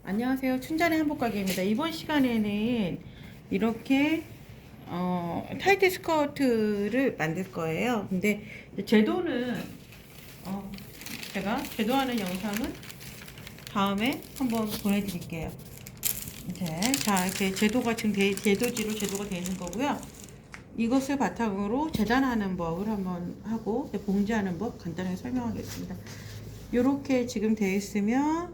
안녕하세요. 춘자의 한복가게입니다. 이번 시간에는 이렇게 타이트 스커트를 만들 거예요. 근데 제도는 제가 제도하는 영상은 다음에 한번 보내드릴게요. 자, 이렇게 제도가 지금 제도지로 제도가 되어 있는 거고요. 이것을 바탕으로 재단하는 법을 한번 하고 봉제하는 법 간단하게 설명하겠습니다. 이렇게 지금 되어 있으면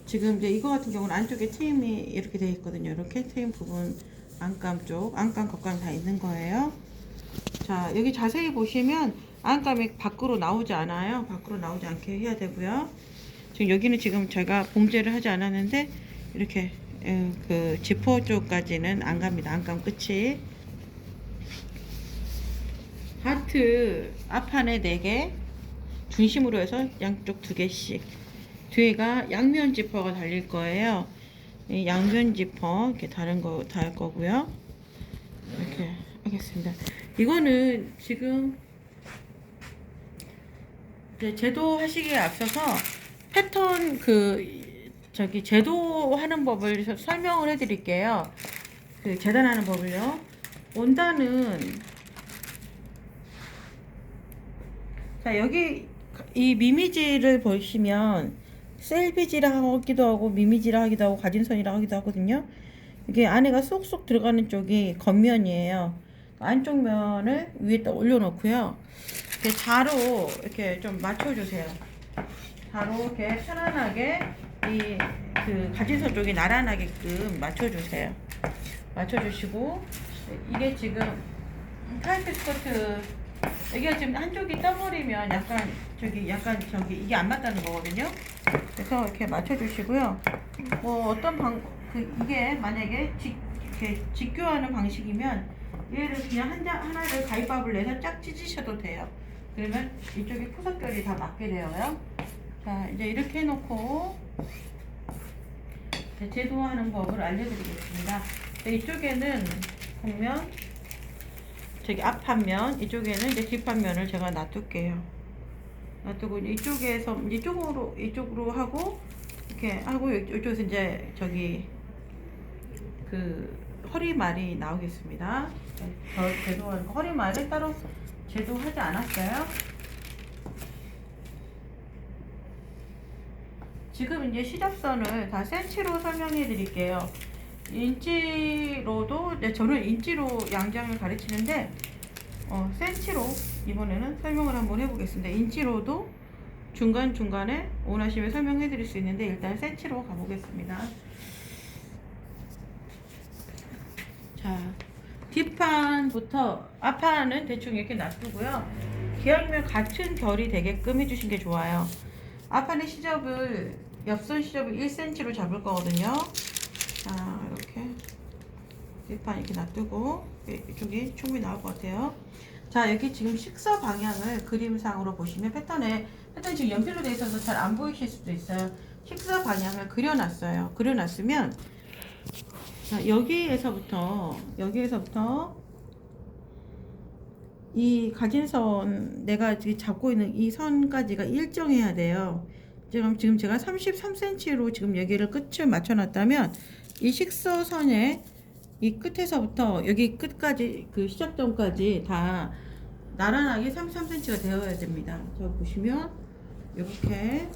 지금 이제 이거 같은 경우는 안쪽에 트임이 이렇게 되어 있거든요. 이렇게 트임 부분 안감 쪽, 안감 겉감 다 있는 거예요. 자, 여기 자세히 보시면 안감이 밖으로 나오지 않아요. 밖으로 나오지 않게 해야 되고요. 지금 여기는 지금 제가 봉제를 하지 않았는데 이렇게 그 지퍼 쪽까지는 안 갑니다. 안감 끝이. 하트 앞판에 4개, 중심으로 해서 양쪽 2개씩. 뒤에가 양면 지퍼가 달릴 거예요. 이 양면 지퍼 이렇게 달 거고요. 이렇게 하겠습니다. 이거는 지금 이제 제도하시기에 앞서서 패턴 제도하는 법을 설명을 해드릴게요. 그 재단하는 법을요. 원단은 자, 여기 이 미미지를 보시면 셀비지라 하기도 하고 미미지라 하기도 하고 가진선이라 하기도 하거든요. 이게 안에가 쏙쏙 들어가는 쪽이 겉면이에요. 안쪽 면을 위에다 올려놓고요. 이렇게 자로 이렇게 좀 맞춰주세요. 자로 이렇게 편안하게 이 그 가진선 쪽이 나란하게끔 맞춰주세요. 맞춰주시고 이게 지금 타이트 스커트 여기가 지금 한쪽이 떠버리면 약간 이게 안 맞다는 거거든요. 그래서 이렇게 맞춰주시고요. 뭐 어떤 이게 만약에 이렇게 직교하는 방식이면 얘를 그냥 하나를 가위밥을 내서 쫙 찢으셔도 돼요. 그러면 이쪽에 포석결이 다 맞게 되어요. 자, 이제 이렇게 해놓고 제도하는 법을 알려드리겠습니다. 이쪽에는 보면 저기 앞판면, 이쪽에는 이제 뒷판면을 제가 놔둘게요. 놔두고 이쪽으로 하고 이렇게 하고 이쪽에서 이제 저기 그 허리말이 나오겠습니다. 제도한 허리말을 따로 제도하지 않았어요. 지금 이제 시접선을 다 센치로 설명해 드릴게요. 인치로도 저는 인치로 양장을 가르치는데 센치로 이번에는 설명을 한번 해보겠습니다. 인치로도 중간중간에 원하시면 설명해 드릴 수 있는데 일단 센치로 가보겠습니다. 자, 뒷판부터 앞판은 대충 이렇게 놔두고요. 기왕이면 같은 결이 되게끔 해주신 게 좋아요. 앞판의 시접을 옆선 시접을 1cm로 잡을 거거든요. 자, 이렇게 뒷판 이렇게 놔두고 이쪽이 충분히 나올 것 같아요. 자, 여기 지금 식서 방향을 그림상으로 보시면 패턴 지금 연필로 되어 있어서 잘 안 보이실 수도 있어요. 식서 방향을 그려놨어요. 그려놨으면 자, 여기에서부터 이 가진선 내가 잡고 있는 이 선까지가 일정해야 돼요. 지금 제가 33cm로 지금 여기를 끝을 맞춰놨다면 이 식서선의 이 끝에서부터 여기 끝까지 그 시작점까지 다 나란하게 33cm가 되어야 됩니다. 저 보시면 이렇게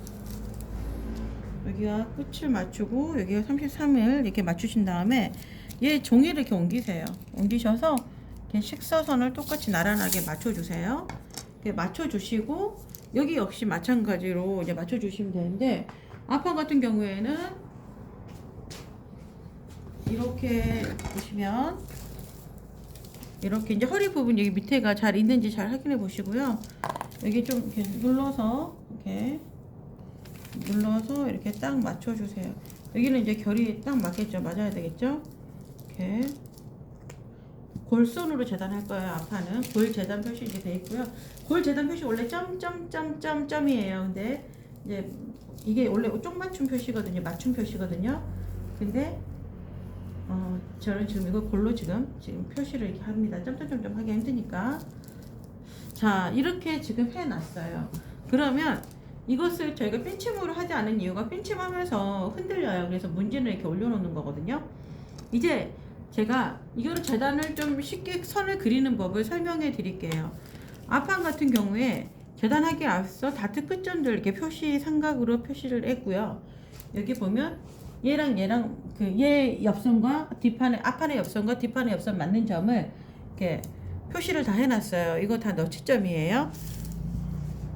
여기가 끝을 맞추고 여기가 33을 이렇게 맞추신 다음에 얘 종이를 이렇게 옮기세요. 옮기셔서 이렇게 식서선을 똑같이 나란하게 맞춰주세요. 이렇게 맞춰주시고 여기 역시 마찬가지로 이제 맞춰주시면 되는데 앞판 같은 경우에는 이렇게 보시면 이렇게 이제 허리 부분 여기 밑에가 잘 있는지 잘 확인해 보시고요. 여기 좀 이렇게 눌러서 딱 맞춰주세요. 여기는 이제 결이 딱 맞겠죠? 맞아야 되겠죠? 이렇게 골선으로 재단할 거예요. 앞판은 골 재단 표시 이렇게 돼 있고요. 골 재단 표시 원래 점이에요. 근데 이제 이게 원래 쪽 맞춤 표시거든요. 맞춤 표시거든요. 근데 저는 지금 이거 골로 지금 표시를 이렇게 합니다. 점점점점 하기 힘드니까. 자, 이렇게 지금 해놨어요. 그러면 이것을 저희가 핀침으로 하지 않은 이유가 핀침하면서 흔들려요. 그래서 문지는 이렇게 올려놓는 거거든요. 이제 제가 이거를 재단을 좀 쉽게 선을 그리는 법을 설명해 드릴게요. 앞판 같은 경우에 재단하기 앞서 다트 끝점들 이렇게 표시 삼각으로 표시를 했고요. 여기 보면 얘랑 그 얘 옆선과 뒷판의 앞판의 옆선과 뒷판의 옆선 맞는 점을 이렇게 표시를 다 해놨어요. 이거 다 너치점이에요.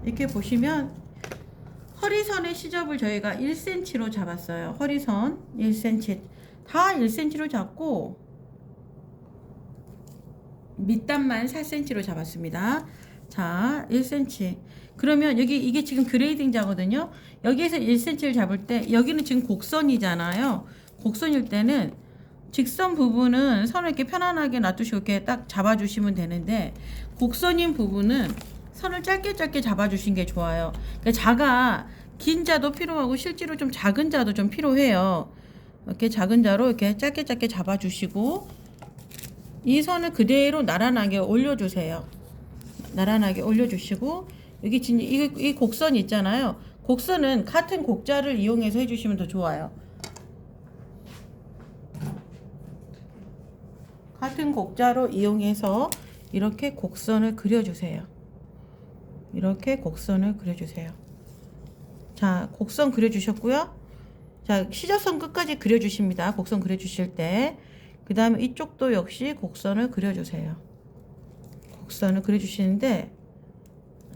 이렇게 보시면 허리선의 시접을 저희가 1cm로 잡았어요. 허리선 1cm 다 1cm로 잡고 밑단만 4cm로 잡았습니다. 자, 1cm. 그러면 여기 이게 지금 그레이딩 자거든요. 여기에서 1cm를 잡을 때 여기는 지금 곡선이잖아요. 곡선일 때는 직선 부분은 선을 이렇게 편안하게 놔두시고 이렇게 딱 잡아주시면 되는데 곡선인 부분은 선을 짧게 잡아주신 게 좋아요. 그러니까 긴 자도 필요하고 실제로 좀 작은 자도 좀 필요해요. 이렇게 작은 자로 이렇게 짧게 잡아주시고 이 선을 그대로 나란하게 올려주세요. 나란하게 올려주시고 여기 진짜 이 곡선 있잖아요. 곡선은 같은 곡자를 이용해서 해주시면 더 좋아요. 같은 곡자로 이용해서 이렇게 곡선을 그려주세요. 이렇게 곡선을 그려주세요. 자, 곡선 그려주셨고요. 자, 시접선 끝까지 그려주십니다. 곡선 그려주실 때. 그 다음에 이쪽도 역시 곡선을 그려주세요. 곡선을 그려주시는데,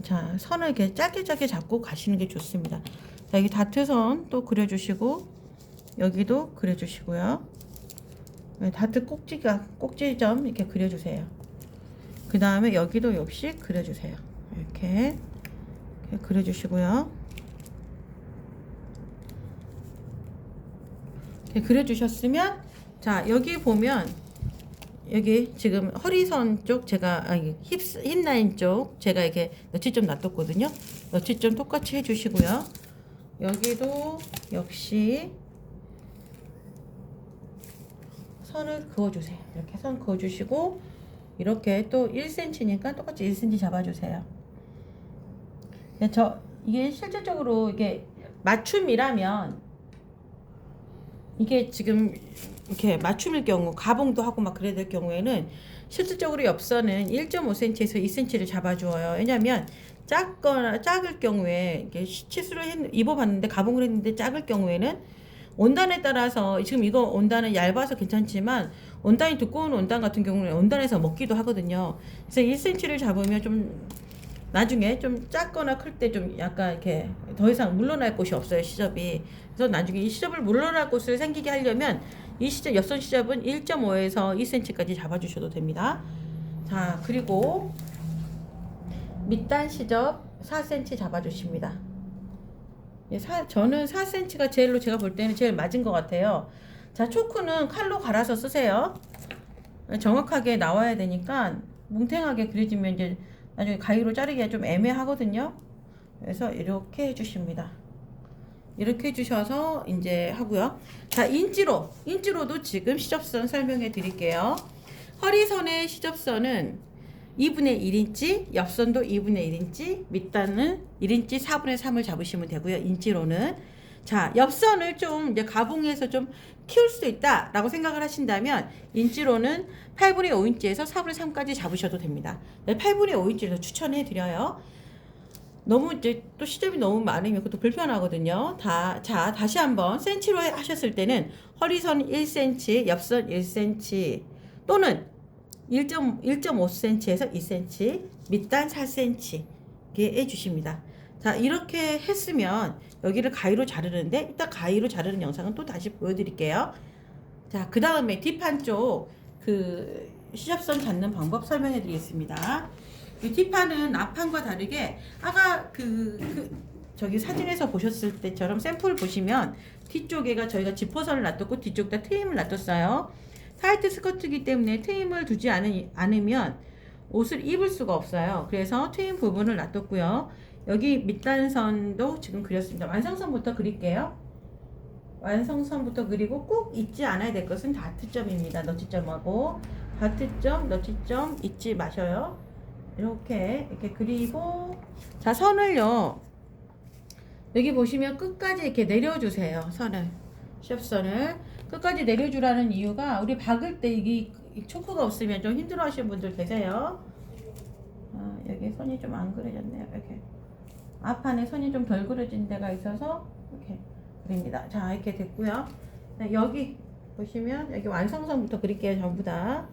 자, 선을 이렇게 짧게 잡고 가시는 게 좋습니다. 자, 여기 다트선 또 그려주시고, 여기도 그려주시고요. 다트 꼭지점 이렇게 그려주세요. 그 다음에 여기도 역시 그려주세요. 이렇게 그려주시고요. 이렇게 그려주셨으면, 자, 여기 보면 여기 지금 허리선 쪽 제가 힙 라인 쪽 제가 이렇게 너치점 놔뒀거든요. 너치점 똑같이 해주시고요. 여기도 역시 선을 그어주세요. 이렇게 선 그어주시고 이렇게 또 1cm니까 똑같이 1cm 잡아주세요. 이게 실질적으로 이게 맞춤이라면 이게 지금 이렇게 맞춤일 경우 가봉도 하고 막 그래야 될 경우에는 실질적으로 옆선은 1.5cm에서 2cm를 잡아주어요. 왜냐하면 작을 경우에 이게 치수를 입어봤는데 가봉을 했는데 작을 경우에는 원단에 따라서 지금 이거 원단은 얇아서 괜찮지만 원단이 두꺼운 원단 같은 경우는 원단에서 먹기도 하거든요. 그래서 1cm를 잡으면 좀 나중에 좀 작거나 클 때 좀 약간 이렇게 더 이상 물러날 곳이 없어요, 시접이. 그래서 나중에 이 시접을 물러날 곳을 생기게 하려면 이 시접, 옆선 시접은 1.5에서 2cm까지 잡아주셔도 됩니다. 자, 그리고 밑단 시접 4cm 잡아주십니다. 저는 4cm가 제가 볼 때는 제일 맞은 것 같아요. 자, 초크는 칼로 갈아서 쓰세요. 정확하게 나와야 되니까 뭉탱하게 그려지면 이제 나중에 가위로 자르기가 좀 애매하거든요. 그래서 이렇게 해주십니다. 이렇게 해주셔서 이제 하고요. 자, 인지로도 지금 시접선 설명해 드릴게요. 허리선의 시접선은 2분의 1인치, 옆선도 2분의 1인치, 밑단은 1인치 4분의 3을 잡으시면 되고요. 인치로는. 자, 옆선을 좀 이제 가봉해서 좀 키울 수 있다라고 생각을 하신다면 인치로는 8분의 5인치에서 4분의 3까지 잡으셔도 됩니다. 8분의 5인치를 추천해 드려요. 너무 이제 또 시접이 너무 많으면 그것도 불편하거든요. 자, 다시 한번 센치로 하셨을 때는 허리선 1cm, 옆선 1cm 또는 1.5cm에서 2cm, 밑단 4cm 이렇게 해주십니다. 자, 이렇게 했으면 여기를 가위로 자르는데 이따 가위로 자르는 영상은 또 다시 보여드릴게요. 자, 그 다음에 뒷판 쪽 그 시접선 잡는 방법 설명해 드리겠습니다. 이 뒷판은 앞판과 다르게 아까 저기 사진에서 보셨을 때처럼 샘플 보시면 뒤쪽에가 저희가 지퍼선을 놔뒀고 뒤쪽에다 트임을 놔뒀어요. 타이트 스커트이기 때문에 트임을 두지 않으면 옷을 입을 수가 없어요. 그래서 트임 부분을 놔뒀고요. 여기 밑단선도 지금 그렸습니다. 완성선부터 그릴게요. 완성선부터 그리고 꼭 잊지 않아야 될 것은 다트점입니다. 너치점하고 다트점, 너치점 잊지 마셔요. 이렇게 그리고 자, 선을요. 여기 보시면 끝까지 이렇게 내려주세요. 선을, 시접선을 끝까지 내려주라는 이유가 우리 박을 때 이게 초크가 없으면 좀 힘들어 하시는 분들 계세요. 여기 선이 좀 안 그려졌네요. 이렇게 앞판에 선이 좀 덜 그려진 데가 있어서 이렇게 그립니다. 자, 이렇게 됐고요. 여기 보시면 여기 완성선부터 그릴게요. 전부 다.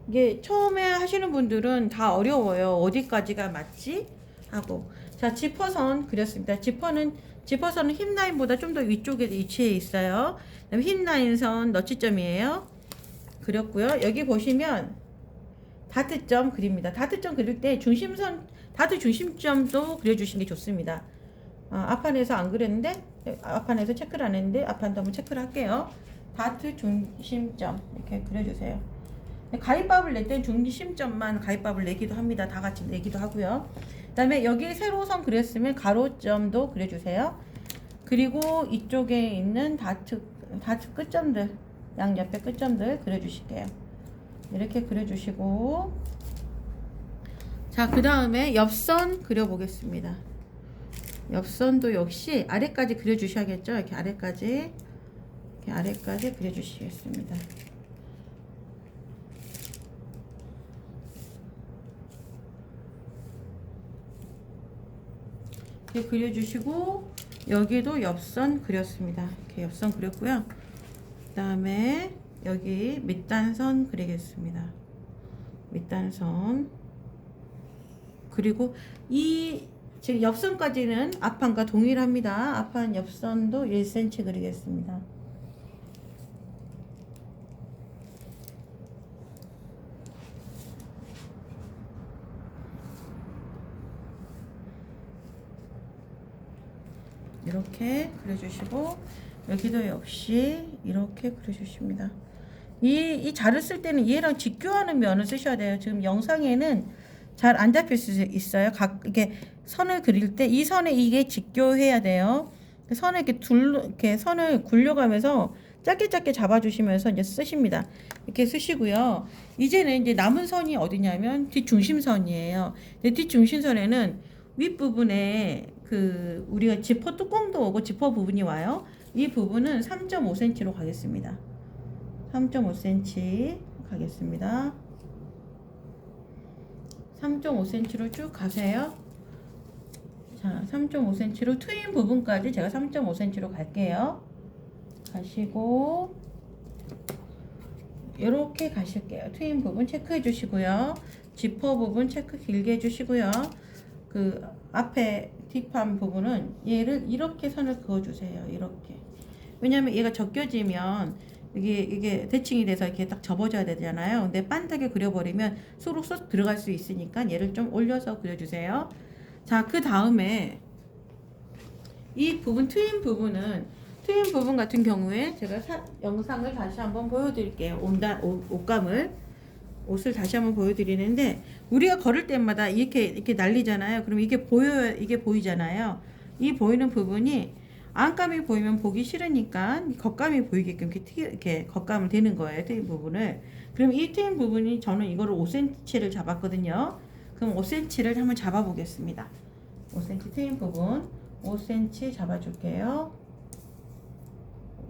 이게 처음에 하시는 분들은 다 어려워요. 어디까지가 맞지? 하고. 자, 지퍼선 그렸습니다. 지퍼선은 힙라인보다 좀 더 위쪽에 위치해 있어요. 그다음에 힙라인선 너치점이에요. 그렸고요. 여기 보시면 다트점 그립니다. 다트점 그릴 때 다트 중심점도 그려주시는 게 좋습니다. 앞판에서 안 그렸는데, 앞판에서 체크를 안 했는데, 앞판도 한번 체크를 할게요. 다트 중심점 이렇게 그려주세요. 가위밥을 낼 땐 중심점만 가위밥을 내기도 합니다. 다 같이 내기도 하고요. 그 다음에 여기 세로선 그렸으면 가로점도 그려주세요. 그리고 이쪽에 있는 다트 끝점들, 양옆에 끝점들 그려주실게요. 이렇게 그려주시고, 자, 그 다음에 옆선 그려보겠습니다. 옆선도 역시 아래까지 그려주셔야겠죠. 이렇게 아래까지 그려주시겠습니다. 이렇게 그려주시고, 여기도 옆선 그렸습니다. 이렇게 옆선 그렸고요. 그 다음에 여기 밑단선 그리겠습니다. 밑단선. 그리고 지금 옆선까지는 앞판과 동일합니다. 앞판 옆선도 1cm 그리겠습니다. 이렇게 그려주시고, 여기도 역시 이렇게 그려주십니다. 이 자를 쓸 때는 얘랑 직교하는 면을 쓰셔야 돼요. 지금 영상에는 잘 안 잡힐 수 있어요. 이게 선을 그릴 때 이 선에 이게 직교해야 돼요. 선을 이렇게 선을 굴려가면서 짧게 잡아주시면서 이제 쓰십니다. 이렇게 쓰시고요. 이제는 이제 남은 선이 어디냐면 뒷중심선이에요. 뒷중심선에는 윗부분에 우리가 지퍼 뚜껑도 오고 지퍼 부분이 와요. 이 부분은 3.5cm로 가겠습니다. 3.5cm 가겠습니다. 3.5cm로 쭉 가세요. 자, 3.5cm로 트임 부분까지 제가 3.5cm로 갈게요. 가시고 이렇게 가실게요. 트임 부분 체크해 주시고요. 지퍼 부분 체크 길게 해 주시고요. 그 앞에 뒷판 부분은 얘를 이렇게 선을 그어 주세요. 이렇게. 왜냐면 얘가 적겨지면 이게 대칭이 돼서 이렇게 딱 접어져야 되잖아요. 근데 반듯하게 그려버리면 쏙 들어갈 수 있으니까 얘를 좀 올려서 그려주세요. 자, 그 다음에 이 부분 트임 부분 같은 경우에 제가 영상을 다시 한번 보여드릴게요. 옷을 다시 한번 보여드리는데, 우리가 걸을 때마다 이렇게 날리잖아요. 그럼 이게 보이잖아요. 이 보이는 부분이 안감이 보이면 보기 싫으니까 겉감이 보이게끔 이렇게 겉감을 대는 거예요. 트임 부분을. 그럼 이 트임 부분이 저는 이거를 5cm를 잡았거든요. 그럼 5cm를 한번 잡아 보겠습니다. 5cm 트임 부분 5cm 잡아줄게요.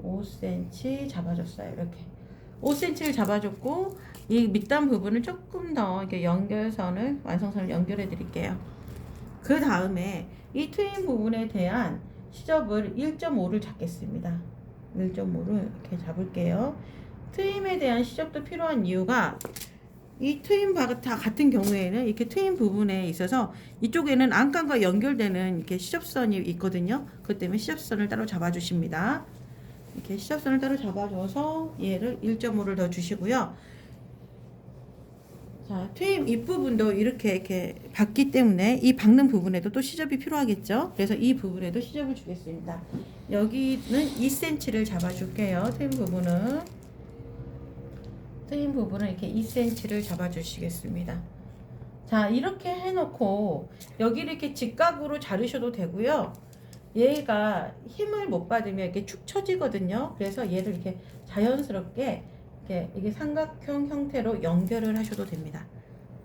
5cm 잡아줬어요. 이렇게 5cm를 잡아줬고, 이 밑단 부분을 조금 더 이렇게 완성선을 연결해 드릴게요. 그 다음에 이 트임 부분에 대한 시접을 1.5를 잡겠습니다. 1.5를 이렇게 잡을게요. 트임에 대한 시접도 필요한 이유가, 이 트임 다 같은 경우에는 이렇게 트임 부분에 있어서 이쪽에는 안감과 연결되는 이렇게 시접선이 있거든요. 그것 때문에 시접선을 따로 잡아주십니다. 이렇게 시접선을 따로 잡아줘서 얘를 1.5를 더 주시고요. 자, 트임 윗부분도 이렇게 박기 때문에 이 박는 부분에도 또 시접이 필요하겠죠. 그래서 이 부분에도 시접을 주겠습니다. 여기는 2cm를 잡아줄게요. 트임 부분은 이렇게 2cm를 잡아주시겠습니다. 자, 이렇게 해놓고 여기를 이렇게 직각으로 자르셔도 되고요. 얘가 힘을 못 받으면 이렇게 축 처지거든요. 그래서 얘를 이렇게 자연스럽게 이게 삼각형 형태로 연결을 하셔도 됩니다.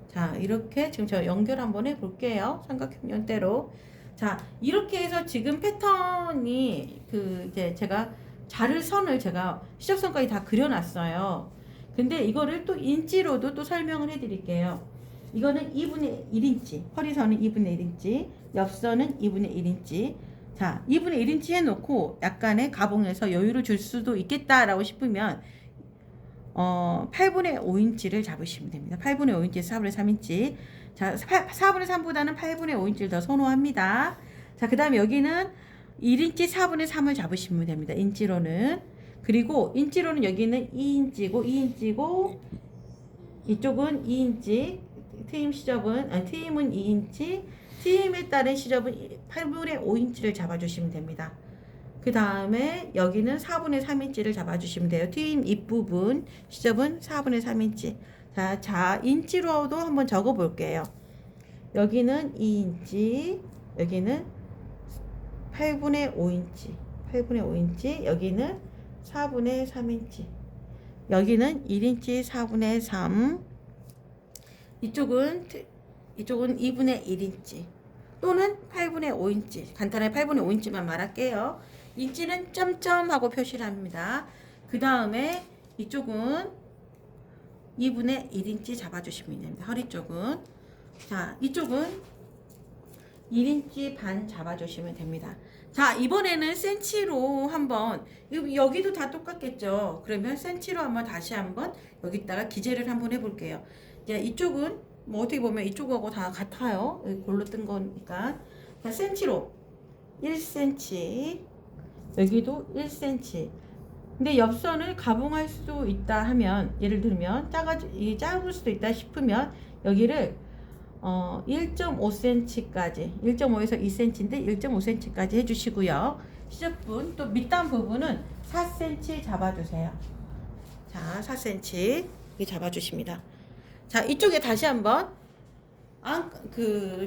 자, 이렇게 지금 저 연결 한번 해볼게요. 삼각형 형태로. 자, 이렇게 해서 지금 패턴이 이제 제가 자를 선을 제가 시접선까지 다 그려놨어요. 근데 이거를 또 인치로도 또 설명을 해드릴게요. 이거는 2분의 1인치, 허리선은 2분의 1인치, 옆선은 2분의 1인치. 자, 2분의 1인치 해놓고 약간의 가봉에서 여유를 줄 수도 있겠다라고 싶으면 8분의 5인치를 잡으시면 됩니다. 8분의 5인치에서 4분의 3인치. 자, 4분의 3보다는 8분의 5인치를 더 선호합니다. 자, 그 다음에 여기는 1인치 4분의 3을 잡으시면 됩니다. 인치로는. 그리고 인치로는 여기는 2인치고, 2인치고, 이쪽은 2인치. 트임은 2인치. 트임에 따른 시접은 8분의 5인치를 잡아주시면 됩니다. 그 다음에 여기는 4분의 3인치를 잡아주시면 돼요. 트임 입부분 시접은 4분의 3인치. 자, 인치로도 한번 적어 볼게요. 여기는 2인치, 여기는 8분의 5인치, 8분의 5인치, 여기는 4분의 3인치, 여기는 1인치 4분의 3, 이쪽은 2분의 1인치 또는 8분의 5인치. 간단하게 8분의 5인치만 말할게요. 인치는 점점하고 표시를 합니다. 그 다음에 이쪽은 2분의 1인치 잡아주시면 됩니다. 허리 쪽은. 자, 이쪽은 1인치 반 잡아주시면 됩니다. 자, 이번에는 센치로 한번, 여기도 다 똑같겠죠. 그러면 센치로 한번 다시 한번 여기다가 기재를 한번 해볼게요. 자, 이쪽은 뭐 어떻게 보면 이쪽하고 다 같아요. 여기 골로 뜬 거니까. 자, 센치로 1cm, 여기도 1cm. 근데 옆선을 가봉할 수도 있다 하면, 예를 들면 작을 수도 있다 싶으면 여기를 1.5cm까지, 1.5에서 2cm인데 1.5cm까지 해주시고요. 시접분 또 밑단 부분은 4cm 잡아주세요. 자, 4cm 이렇게 잡아주십니다. 자, 이쪽에 다시 한번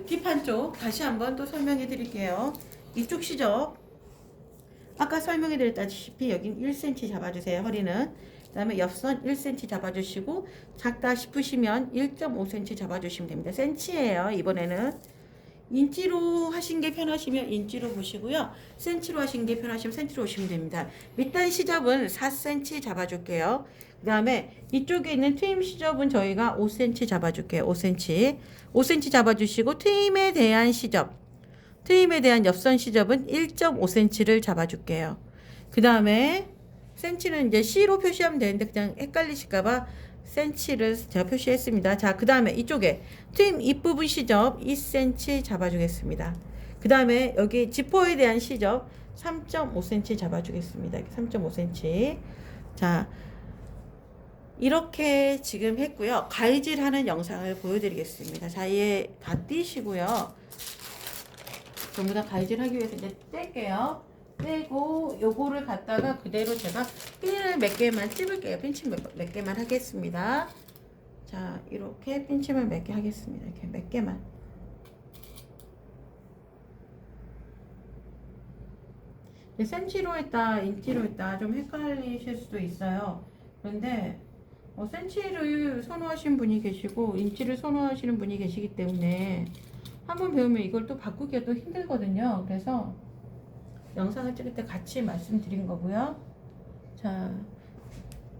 뒷판 쪽 다시 한번 또 설명해 드릴게요. 이쪽 시접 아까 설명해 드렸다시피 여긴 1cm 잡아주세요. 허리는. 그 다음에 옆선 1cm 잡아주시고 작다 싶으시면 1.5cm 잡아주시면 됩니다. 센치예요. 이번에는 인치로 하신 게 편하시면 인치로 보시고요. 센치로 하신 게 편하시면 센치로 오시면 됩니다. 밑단 시접은 4cm 잡아줄게요. 그 다음에 이쪽에 있는 트임 시접은 저희가 5cm 잡아줄게요. 5cm. 5cm 잡아주시고 트임에 대한 옆선 시접은 1.5cm를 잡아줄게요. 그 다음에 센치는 이제 C로 표시하면 되는데 그냥 헷갈리실까봐 센치를 제가 표시했습니다. 자, 그 다음에 이쪽에 트임 입부분 시접 2cm 잡아주겠습니다. 그 다음에 여기 지퍼에 대한 시접 3.5cm 잡아주겠습니다. 3.5cm. 자, 이렇게 지금 했고요. 가위질 하는 영상을 보여드리겠습니다. 자, 얘 다 띄시고요. 전부 다 가위질 하기 위해서 이제 뗄게요. 떼고 요거를 갖다가 그대로 제가 핀을 몇 개만 찝을게요. 핀치 몇 개만 하겠습니다. 자, 이렇게 핀침을 몇 개 하겠습니다. 이렇게 몇 개만. 센치로 했다, 인치로 했다 좀 헷갈리실 수도 있어요. 그런데 센치를 선호하시는 분이 계시고 인치를 선호하시는 분이 계시기 때문에 한번 배우면 이걸 또 바꾸기가 또 힘들거든요. 그래서 영상을 찍을 때 같이 말씀드린 거고요. 자,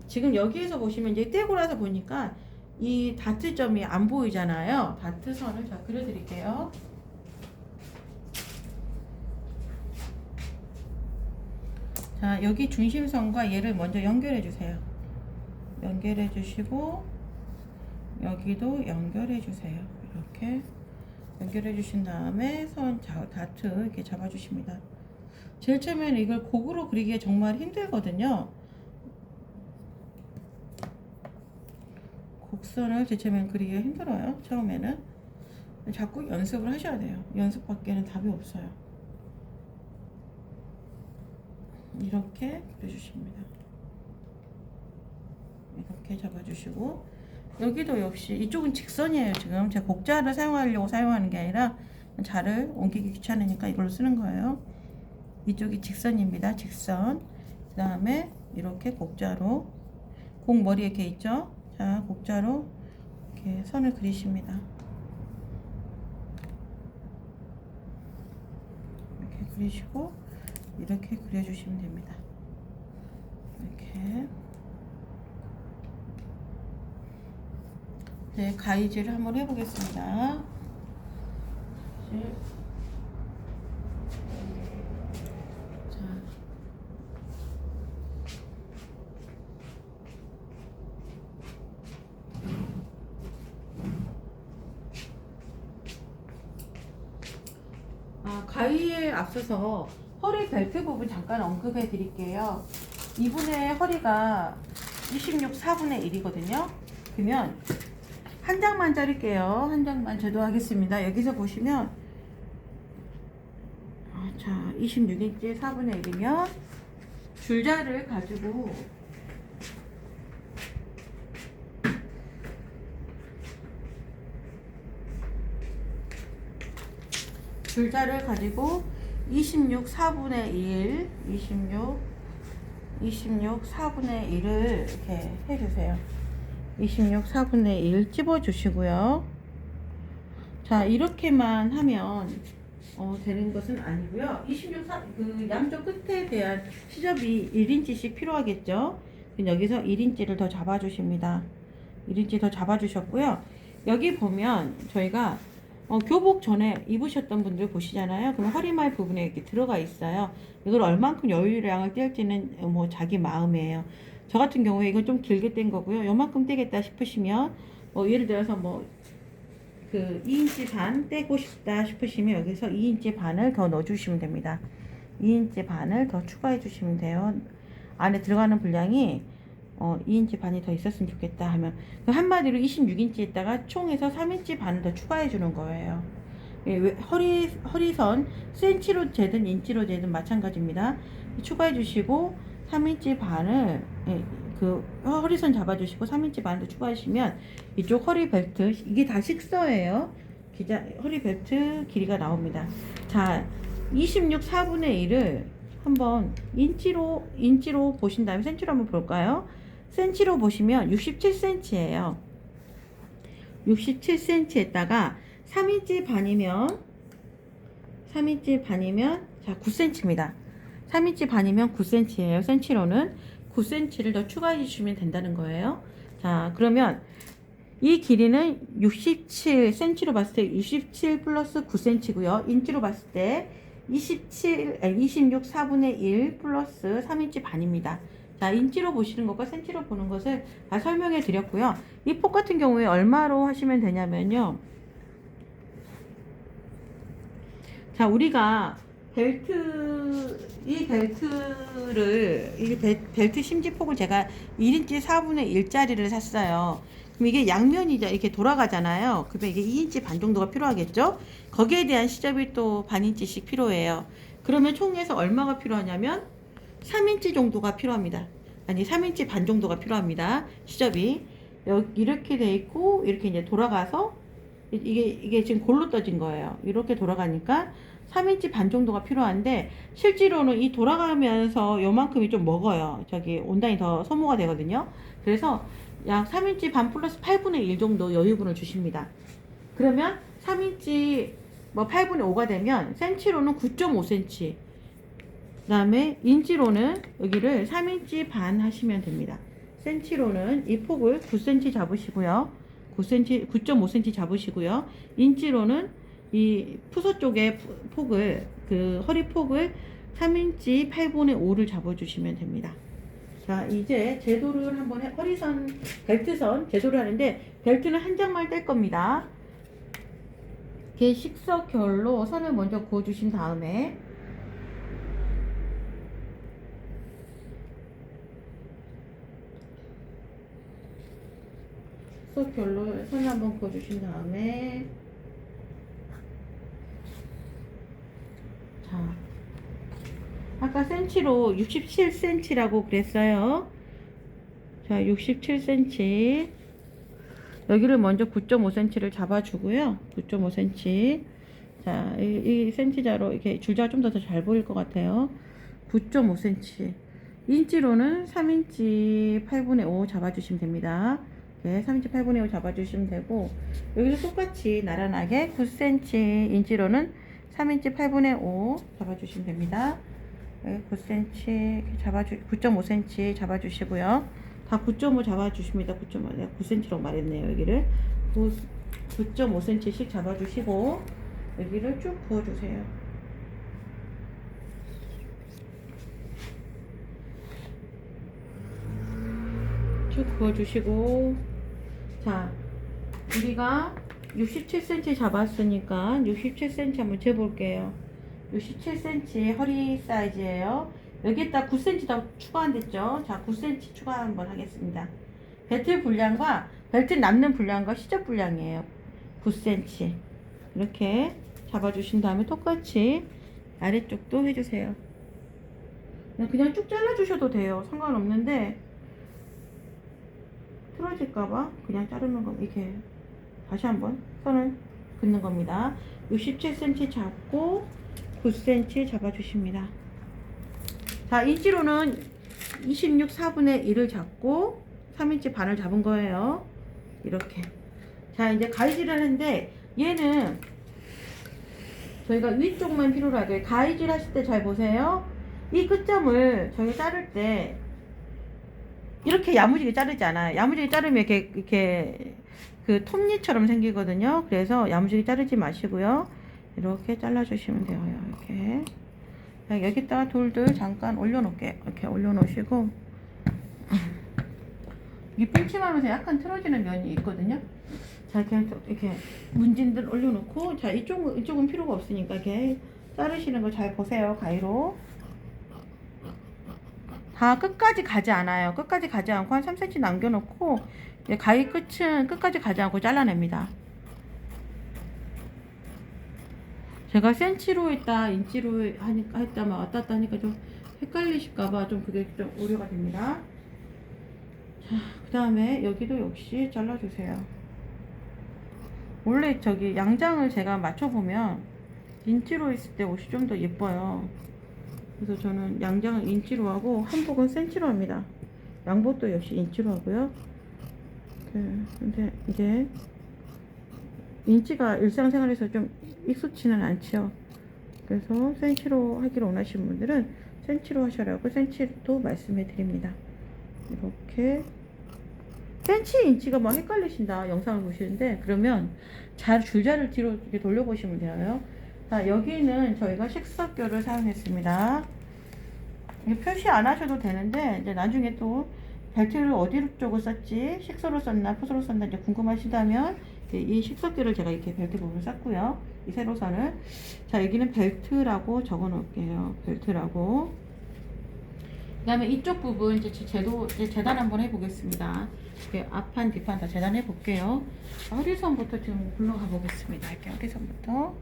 지금 여기에서 보시면 이제 떼고 나서 보니까 이 다트점이 안 보이잖아요. 다트선을 자 그려드릴게요. 자, 여기 중심선과 얘를 먼저 연결해 주세요. 연결해 주시고 여기도 연결해 주세요. 이렇게 연결해 주신 다음에 다트 이렇게 잡아 주십니다. 제일 처음에는 이걸 곡으로 그리기가 정말 힘들거든요. 곡선을 제일 처음에는 그리기가 힘들어요. 처음에는 자꾸 연습을 하셔야 돼요. 연습밖에는 답이 없어요. 이렇게 그려주십니다. 이렇게 잡아주시고 여기도 역시 이쪽은 직선이에요. 지금 제가 곡자를 사용하려고 사용하는 게 아니라 자를 옮기기 귀찮으니까 이걸로 쓰는 거예요. 이쪽이 직선입니다. 직선. 그 다음에 이렇게 곡자로 곡 머리 이렇게 있죠. 자, 곡자로 이렇게 선을 그리십니다. 그리시고 이렇게 그려주시면 됩니다. 이렇게. 네, 가위질을 한번 해보겠습니다. 자, 가위에 앞서서 허리 벨트 부분 잠깐 언급해 드릴게요. 이분의 허리가 26 4분의 1이거든요. 그러면 한 장만 자를게요. 한 장만 제도하겠습니다. 여기서 보시면 자, 26인치 4분의 1이면 줄자를 가지고 줄자를 가지고 26 4분의 1 26 4분의 1을 이렇게 해주세요. 26 4분의 1 찝어 주시고요. 자, 이렇게만 하면 되는 것은 아니고요. 26 4, 그 양쪽 끝에 대한 시접이 1인치씩 필요하겠죠. 여기서 1인치를 더 잡아 주십니다. 1인치 더 잡아 주셨고요. 여기 보면 저희가 교복 전에 입으셨던 분들 보시잖아요. 그럼 허리말 부분에 이렇게 들어가 있어요. 이걸 얼만큼 여유량을 뗄지는 뭐 자기 마음이에요. 저 같은 경우에 이건 좀 길게 뗀 거고요. 요만큼 떼겠다 싶으시면 예를 들어서 그 2인치 반 떼고 싶다 싶으시면 여기서 2인치 반을 더 넣어 주시면 됩니다. 2인치 반을 더 추가해 주시면 돼요. 안에 들어가는 분량이 2인치 반이 더 있었으면 좋겠다 하면 한마디로 26인치에다가 총에서 3인치 반을 더 추가해 주는 거예요. 허리선 센치로 재든 인치로 재든 마찬가지입니다. 추가해 주시고 3인치 반을 그 허리선 잡아주시고 3인치 반도 추가하시면 이쪽 허리 벨트 이게 다 식서예요. 허리 벨트 길이가 나옵니다. 자, 26 4분의 1을 한번 인치로 보신 다음에 센치로 한번 볼까요? 센치로 보시면 67cm예요. 67cm에다가 3인치 반이면 자 9cm입니다. 3인치 반이면 9cm예요. 센치로는 9cm를 더 추가해 주시면 된다는 거예요. 자, 그러면 이 길이는 67cm로 봤을 때 67 플러스 9cm고요. 인치로 봤을 때 26 4분의 1 플러스 3인치 반입니다. 자, 인치로 보시는 것과 센치로 보는 것을 다 설명해 드렸고요. 이 폭 같은 경우에 얼마로 하시면 되냐면요. 자, 우리가 이 벨트 심지폭을 제가 1인치 4분의 1짜리를 샀어요. 그럼 이게 양면이 이렇게 돌아가잖아요. 그러면 이게 2인치 반 정도가 필요하겠죠? 거기에 대한 시접이 또 반인치씩 필요해요. 그러면 총에서 얼마가 필요하냐면 3인치 정도가 필요합니다. 아니 3인치 반 정도가 필요합니다. 시접이 이렇게 돼 있고 이렇게 이제 돌아가서 이게 지금 골로 떠진 거예요. 이렇게 돌아가니까 3인치 반 정도가 필요한데 실제로는 이 돌아가면서 요만큼이 좀 먹어요. 저기 온단이 더 소모가 되거든요. 그래서 약 3인치 반 플러스 8분의 1 정도 여유분을 주십니다. 그러면 3인치 8분의 5가 되면 센치로는 9.5cm 그 다음에 인치로는 여기를 3인치 반 하시면 됩니다. 센치로는 이 폭을 9cm 잡으시고요. 9.5cm 잡으시고요. 인치로는 이 푸서 쪽의 폭을 허리 폭을 3인치 8분의 5를 잡아주시면 됩니다. 자, 이제 제도를 한번 허리선 벨트선 제도를 하는데 벨트는 한 장만 뗄 겁니다. 이렇게 식석결로 선을 먼저 그어주신 다음에 식석결로 선을 한번 그어주신 다음에 자, 아까 센치로 67cm라고 그랬어요. 자, 67cm 여기를 먼저 9.5cm를 잡아주고요. 9.5cm 자, 이 센치자로 이렇게 줄자가 좀 더 잘 보일 것 같아요. 9.5cm 인치로는 3인치 8분의 5 잡아주시면 됩니다. 네, 3인치 8분의 5 잡아주시면 되고 여기서 똑같이 나란하게 9cm 인치로는 3인치 8분의 5 잡아주시면 됩니다. 9cm 9.5cm 잡아주시고요. 다 9.5 잡아주십니다. 9.5, 내가 9cm라고 말했네요. 여기를 9.5cm씩 잡아주시고 여기를 쭉 부어주세요. 쭉 부어주시고, 자, 우리가 67cm 잡았으니까 67cm 한번 재볼게요. 67cm 허리 사이즈예요. 여기에다 9cm 더 추가한댔죠. 자, 9cm 추가 한번 하겠습니다. 벨트 분량과 벨트 남는 분량과 시접 분량이에요. 9cm 이렇게 잡아주신 다음에 똑같이 아래쪽도 해주세요. 그냥 쭉 잘라주셔도 돼요. 상관없는데 틀어질까봐 그냥 자르는 거. 이렇게 다시 한번 선을 긋는 겁니다. 67cm 잡고 9cm 잡아주십니다. 자, 인치로는 26 4분의 1을 잡고 3인치 반을 잡은 거예요. 이렇게. 자, 이제 가위질을 하는데 얘는 저희가 위쪽만 필요로 하게. 가위질 하실 때 잘 보세요. 이 끝점을 저희 자를 때 이렇게 야무지게 자르지 않아요. 야무지게 자르면 이렇게 그 톱니처럼 생기거든요. 그래서 야무지게 자르지 마시고요. 이렇게 잘라주시면 돼요. 이렇게. 자, 여기다가 돌들 잠깐 올려놓을게요. 이렇게 올려놓으시고 이 삘침하면서 약간 틀어지는 면이 있거든요. 자, 이렇게 문진들 올려놓고, 자, 이쪽은 필요가 없으니까 이렇게 자르시는 거 잘 보세요. 가위로. 다 끝까지 가지 않아요. 끝까지 가지 않고 한 3cm 남겨놓고 가위 끝은 끝까지 가지 않고 잘라냅니다. 제가 센치로 했다 인치로 했다만 왔다 갔다 하니까 좀 헷갈리실까봐 좀 그게 좀 우려가 됩니다. 자, 그 다음에 여기도 역시 잘라주세요. 원래 저기 양장을 제가 맞춰보면 인치로 했을 때 옷이 좀 더 예뻐요. 그래서 저는 양장을 인치로 하고 한복은 센치로 합니다. 양복도 역시 인치로 하고요. 근데 이게 인치가 일상생활에서 좀 익숙치는 않죠. 그래서 센치로 하기를 원하시는 분들은 센치로 하셔라고 센치도 말씀해 드립니다. 이렇게 센치 인치가 막 헷갈리신다 영상을 보시는데, 그러면 줄자를 뒤로 이렇게 돌려보시면 돼요. 자, 여기는 저희가 식석교를 사용했습니다. 표시 안 하셔도 되는데 이제 나중에 또 벨트를 어디 쪽으로 썼지, 식소로 썼나 푸소로 썼나 이제 궁금하시다면 이 식석교를 제가 이렇게 벨트 부분을 쌌고요. 이 세로선을. 자, 여기는 벨트라고 적어 놓을게요. 벨트라고. 그 다음에 이쪽 부분 이제 재단 한번 해보겠습니다. 이렇게 앞판 뒷판 다 재단해 볼게요. 허리선부터 지금 굴러가 보겠습니다. 이렇게 허리선부터.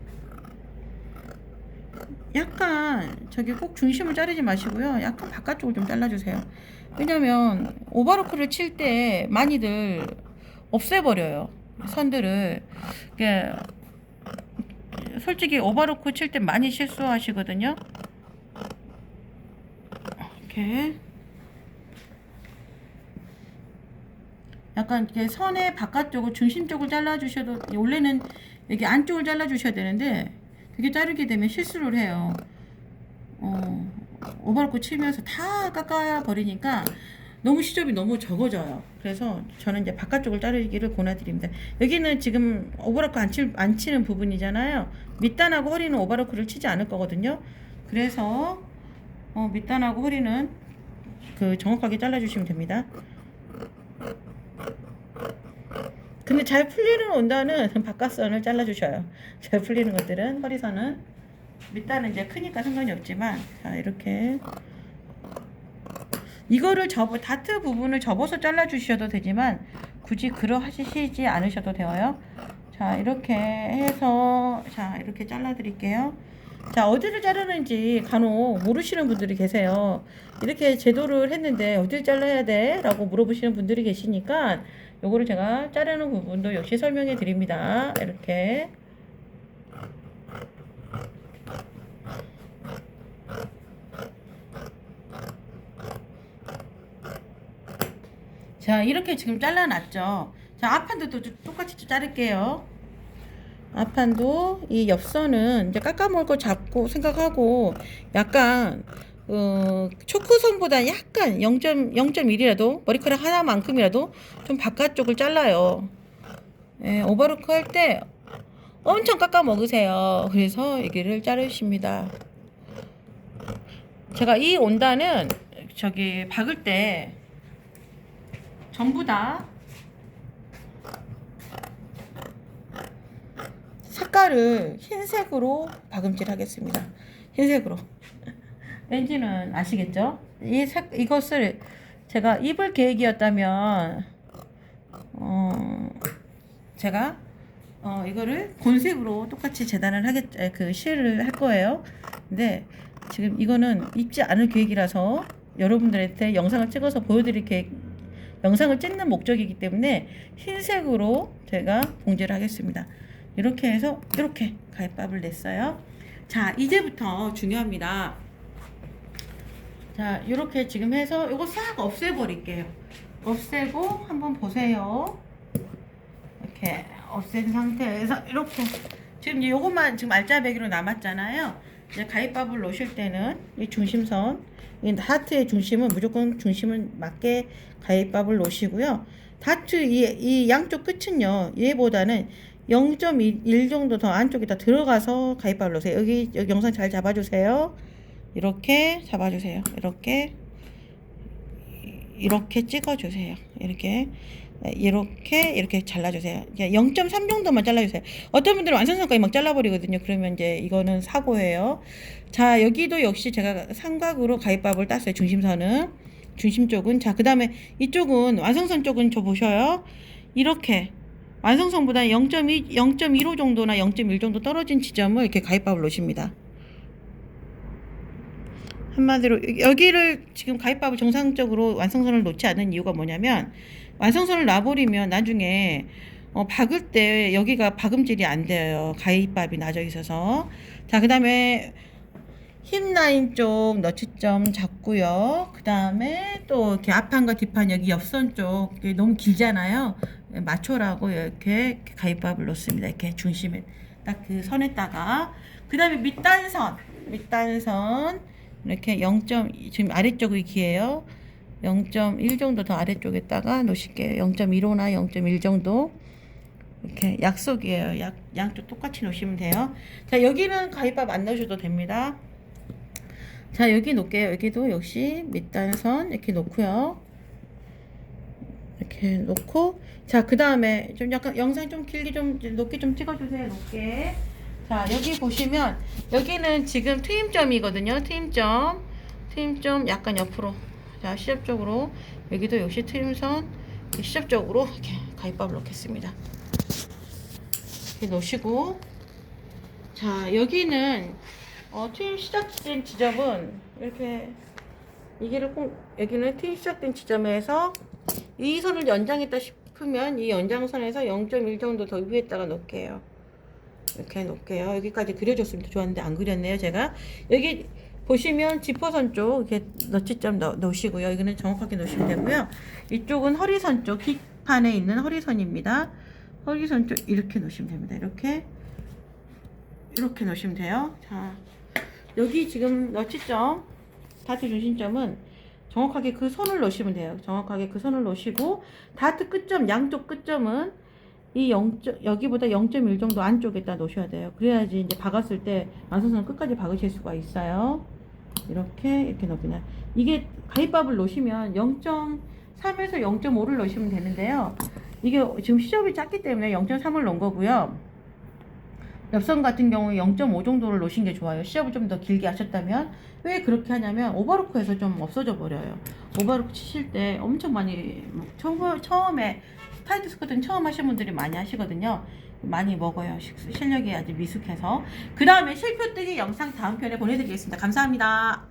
약간 저기 꼭 중심을 자르지 마시고요. 약간 바깥쪽을 좀 잘라주세요. 왜냐면 오버로크를 칠 때 많이들 없애버려요. 선들을. 솔직히 오버로크 칠 때 많이 실수하시거든요. 이렇게 약간 이렇게 선의 바깥쪽을 중심 쪽을 잘라주셔도, 원래는 여기 안쪽을 잘라주셔야 되는데 그게 자르게 되면 실수를 해요. 오버로크 치면서 다 깎아버리니까 너무 시접이 너무 적어져요. 그래서 저는 이제 바깥쪽을 자르기를 권해드립니다. 여기는 지금 오버로크 안 치는 부분이잖아요. 밑단하고 허리는 오버로크를 치지 않을 거거든요. 그래서 밑단하고 허리는 정확하게 잘라주시면 됩니다. 근데 잘 풀리는 원단은 바깥선을 잘라주셔요. 잘 풀리는 것들은 허리선은, 밑단은 이제 크니까 상관이 없지만, 자, 이렇게 이거를 다트 부분을 접어서 잘라주셔도 되지만 굳이 그러하시지 않으셔도 돼요. 자, 이렇게 해서 자, 이렇게 잘라드릴게요. 자, 어디를 자르는지 간혹 모르시는 분들이 계세요. 이렇게 제도를 했는데 어디를 잘라야 돼? 라고 물어보시는 분들이 계시니까 요거를 제가 자르는 부분도 역시 설명해 드립니다. 이렇게. 자, 이렇게 지금 잘라놨죠. 자, 앞판도 또 똑같이 자를게요. 앞판도 이 옆선은 이제 깎아먹을 거 잡고 생각하고 약간 초크선보다 약간 0.1이라도 머리카락 하나만큼이라도 좀 바깥쪽을 잘라요. 예, 오버로크 할 때 엄청 깎아 먹으세요. 그래서 여기를 자르십니다. 제가 이 온단은 저기 박을 때 전부 다 색깔을 흰색으로 박음질 하겠습니다. 흰색으로. 왠지는 아시겠죠? 이것을 제가 입을 계획이었다면 제가 이거를 곤색으로 똑같이 재단을 실을 할 거예요. 근데 지금 이거는 입지 않을 계획이라서 여러분들한테 영상을 찍어서 보여드릴 계획, 영상을 찍는 목적이기 때문에 흰색으로 제가 봉제를 하겠습니다. 이렇게 해서 이렇게 가위밥을 냈어요. 자, 이제부터 중요합니다. 자, 이렇게 지금 해서 이거 싹 없애버릴게요. 없애고 한번 보세요. 이렇게 없앤 상태에서 이렇게 지금 요것만 지금 알짜배기로 남았잖아요. 이제 가위밥을 놓으실 때는 이 중심선, 이 하트의 중심은 무조건 중심을 맞게 가위밥을 놓으시고요. 다트 이 양쪽 끝은요, 얘보다는 0.1 정도 더 안쪽에다 들어가서 가위밥을 놓으세요. 여기 영상 잘 잡아주세요. 이렇게 잡아주세요. 이렇게 찍어주세요. 이렇게 잘라주세요. 0.3 정도만 잘라주세요. 어떤 분들은 완성선까지 막 잘라버리거든요. 그러면 이제 이거는 사고예요. 자, 여기도 역시 제가 삼각으로 가위밥을 땄어요. 중심 쪽은. 자, 그 다음에 이쪽은 완성선 쪽은 저 보셔요. 이렇게 완성선보다 0.15 정도나 0.1 정도 떨어진 지점을 이렇게 가위밥을 놓으십니다. 한마디로 여기를 지금 가위밥을 정상적으로 완성선을 놓지 않는 이유가 뭐냐면, 완성선을 놔버리면 나중에 박을 때 여기가 박음질이 안 돼요. 가위밥이 나져 있어서. 자, 그 다음에 힙 라인 쪽 너치점 잡고요. 그 다음에 또 이렇게 앞판과 뒷판 여기 옆선 쪽 너무 길잖아요. 맞춰라고 이렇게 가위밥을 놓습니다. 이렇게 중심에 딱 그 선에다가. 그 다음에 밑단선 이렇게 지금 아래쪽이 기예요. 0.1 정도 더 아래쪽에다가 놓으실게요. 0.15나 0.1 정도. 이렇게 약속이에요. 양쪽 똑같이 놓으시면 돼요. 자, 여기는 가위밥 안 넣으셔도 됩니다. 자, 여기 놓을게요. 여기도 역시 밑단선 이렇게 놓고요. 이렇게 놓고, 자, 그 다음에 좀 약간 영상 좀 길게 좀 높게 좀 찍어주세요. 높게. 자, 여기 보시면 여기는 지금 트임점이거든요. 트임점 약간 옆으로. 자, 시접적으로 여기도 역시 트임선 시접적으로 이렇게 가위밥을 놓겠습니다. 이렇게 놓으시고, 자, 여기는 트임 시작된 지점은 이렇게 여기는 트임 시작된 지점에서 이 선을 연장했다 싶으면 이 연장선에서 0.1 정도 더 위에다가 놓을게요. 이렇게 놓을게요. 여기까지 그려줬으면 좋았는데 안 그렸네요. 제가 여기 보시면 지퍼선 쪽 이렇게 너치점 놓으시고요. 이거는 정확하게 놓으시면 되고요. 이쪽은 허리선 쪽, 뒷판에 있는 허리선입니다. 허리선 쪽 이렇게 놓으시면 됩니다. 이렇게 놓으시면 돼요. 자, 여기 지금 너치점, 다트 중심점은 정확하게 그 선을 놓으시면 돼요. 정확하게 그 선을 놓으시고, 다트 끝점, 양쪽 끝점은 여기보다 0.1 정도 안쪽에다 놓으셔야 돼요. 그래야지 이제 박았을 때 완성선을 끝까지 박으실 수가 있어요. 이렇게 놓습니다. 이게 가위밥을 놓으시면 0.3에서 0.5를 놓으시면 되는데요. 이게 지금 시접이 작기 때문에 0.3을 놓은 거고요. 옆선 같은 경우에 0.5 정도를 놓으신 게 좋아요. 시접을 좀 더 길게 하셨다면. 왜 그렇게 하냐면 오버로크에서 좀 없어져 버려요. 오버로크 치실 때 엄청 많이 처음에 타이트 스커트는 처음 하신 분들이 많이 하시거든요. 많이 먹어요. 실력이 아주 미숙해서. 그 다음에 실표 뜨기 영상 다음 편에 보내드리겠습니다. 감사합니다.